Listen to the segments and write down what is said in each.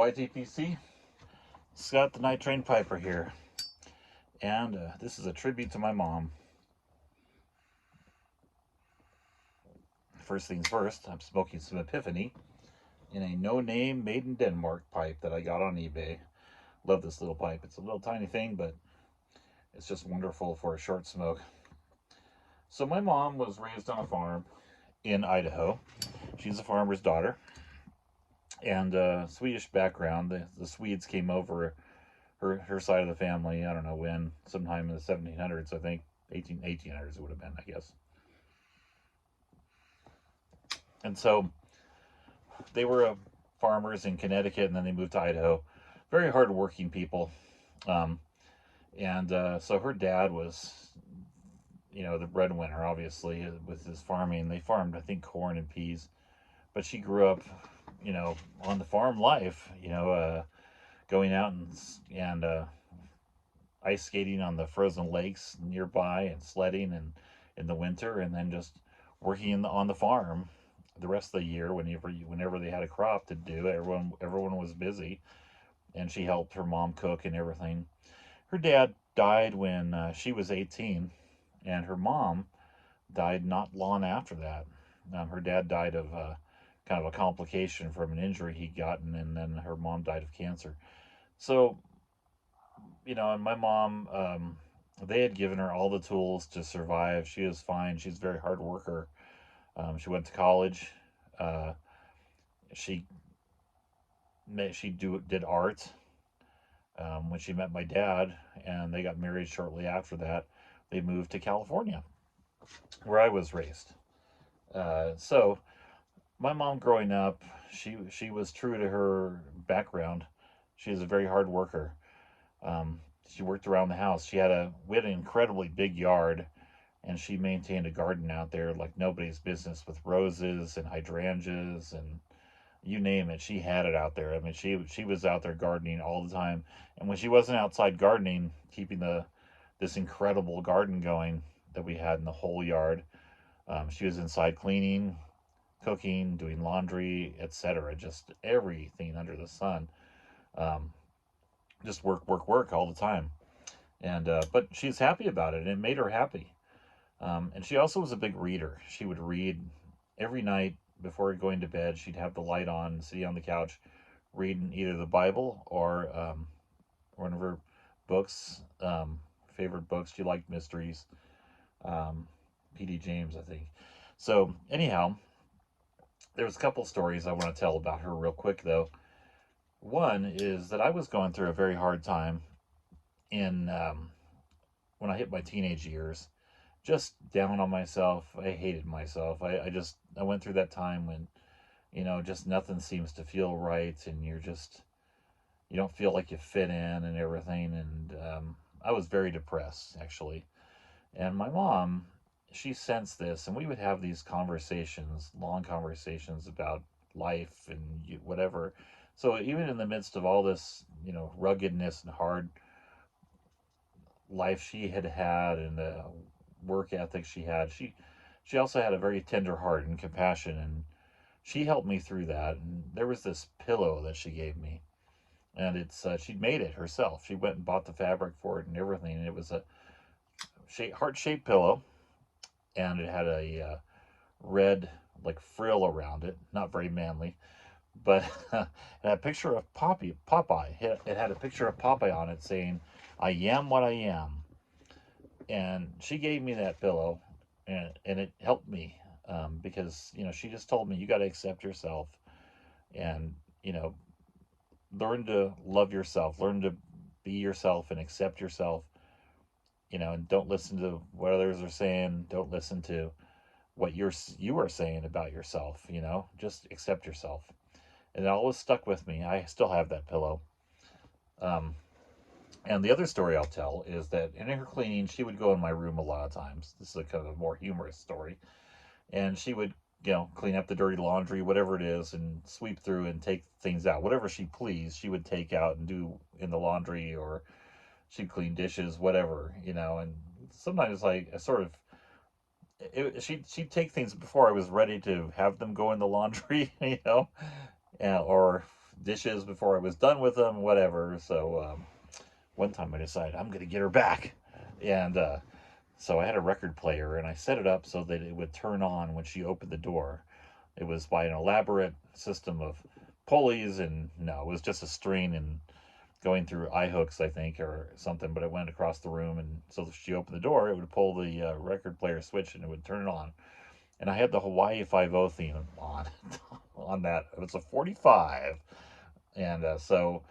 YTPC. Scott the Night Train Piper here. And this is a tribute to my mom. First things first, I'm smoking some Epiphany in a no-name made in Denmark pipe that I got on eBay. Love this little pipe. It's a little tiny thing, but it's just wonderful for a short smoke. So my mom was raised on a farm in Idaho. She's a farmer's daughter. And Swedish background. The Swedes came over her side of the family, I don't know when, sometime in the 1700s, I think. 1800s it would have been, I guess. And so they were farmers in Connecticut, and then they moved to Idaho. Very hardworking people. Um, and so her dad was, the breadwinner, obviously, with his farming. They farmed, I think, corn and peas. But she grew up, on the farm life, going out and ice skating on the frozen lakes nearby and sledding and in the winter, and then just working on the farm the rest of the year whenever they had a crop to do. Everyone was busy, and she helped her mom cook and everything. Her dad died when she was 18, and her mom died not long after that. Her dad died of kind of a complication from an injury he'd gotten, and then her mom died of cancer. So, and my mom, they had given her all the tools to survive. She was fine. She's a very hard worker. She went to college. Uh, she did art when she met my dad, and they got married shortly after that. They moved to California, where I was raised. So my mom, growing up, she was true to her background. She was a very hard worker. She worked around the house. We had an incredibly big yard, and she maintained a garden out there like nobody's business, with roses and hydrangeas and you name it. She had it out there. I mean, she was out there gardening all the time. And when she wasn't outside gardening, keeping this incredible garden going that we had in the whole yard, she was inside cleaning, cooking, doing laundry, etc. Just everything under the sun. Um, just work, work, work all the time. And but she's happy about it, and it made her happy. And she also was a big reader. She would read every night before going to bed. She'd have the light on, sitting on the couch, reading either the Bible or one of her books, favorite books. She liked mysteries. P.D. James, I think. So anyhow, there's a couple stories I want to tell about her real quick, though. One is that I was going through a very hard time in when I hit my teenage years, just down on myself. I hated myself. I went through that time when, just nothing seems to feel right, and you don't feel like you fit in and everything. And I was very depressed, actually. And my mom, she sensed this, and we would have these conversations, long conversations about life and whatever. So even in the midst of all this, ruggedness and hard life she had had, and the work ethic she had, she also had a very tender heart and compassion, and she helped me through that. And there was this pillow that she gave me, and it's she'd made it herself. She went and bought the fabric for it and everything, and it was a heart-shaped pillow, and it had a red like frill around it, not very manly, but it had a picture of Popeye. It had a picture of Popeye on it, saying, "I am what I am." And she gave me that pillow, and it helped me, because she just told me, you got to accept yourself, and learn to love yourself, learn to be yourself and accept yourself, and don't listen to what others are saying, don't listen to what you are saying about yourself. Just accept yourself. And it always stuck with me. I still have that pillow. um, And the other story I'll tell is that in her cleaning, she would go in my room a lot of times. This is a kind of a more humorous story. And she would, clean up the dirty laundry, whatever it is, and sweep through and take things out. Whatever she pleased, she would take out and do in the laundry, or she'd clean dishes, whatever, And sometimes, like, I sort of, she'd take things before I was ready to have them go in the laundry, or dishes before I was done with them, whatever. So one time I decided I'm going to get her back. And so I had a record player and I set it up so that it would turn on when she opened the door. It was by an elaborate system of pulleys, and no, it was just a string and going through eye hooks, I think, or something. But it went across the room, and so if she opened the door, it would pull the record player switch and it would turn it on. And I had the Hawaii Five O theme on on that. It was a 45, and so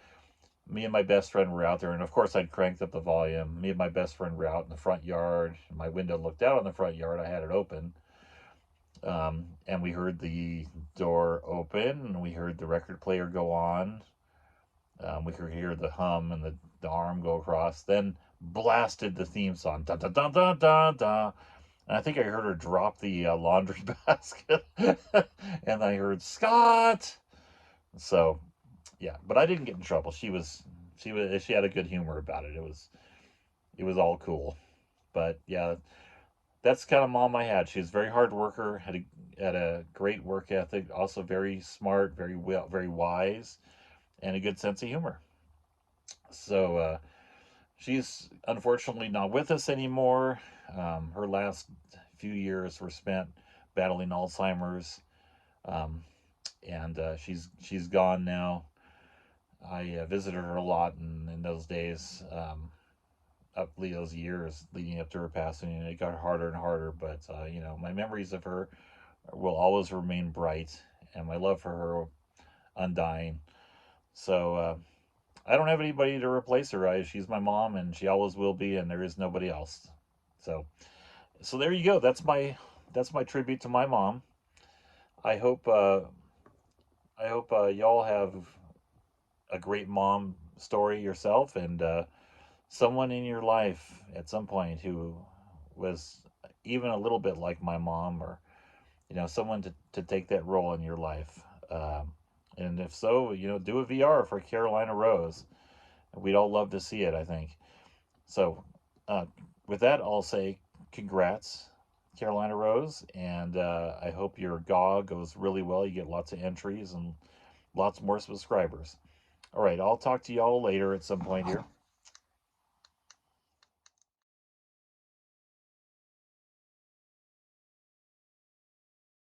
me and my best friend were out there, and of course I'd cranked up the volume. Me and my best friend were out in the front yard. My window looked out on the front yard. I had it open, and we heard the door open, and we heard the record player go on. We could hear the hum and the arm go across. Then blasted the theme song, da da da da da da. And I think I heard her drop the laundry basket, and I heard Scott. So yeah, but I didn't get in trouble. She had a good humor about it. It was all cool. But yeah, that's kind of mom I had. She was a very hard worker, had a great work ethic, also very smart, very well, very wise, and a good sense of humor. So she's unfortunately not with us anymore. Her last few years were spent battling Alzheimer's, um, and she's gone now. I visited her a lot in those days, up those years leading up to her passing, and it got harder and harder. But my memories of her will always remain bright, and my love for her undying. So I don't have anybody to replace her. She's my mom, and she always will be, and there is nobody else. So, so there you go. That's my tribute to my mom. I hope y'all have a great mom story yourself, and someone in your life at some point who was even a little bit like my mom, or someone to take that role in your life. And if so, do a VR for Carolina Rose. We'd all love to see it, I think. So, uh, with that, I'll say congrats, Carolina Rose, and I hope your GAW goes really well. You get lots of entries and lots more subscribers. All right, I'll talk to y'all later at some point here.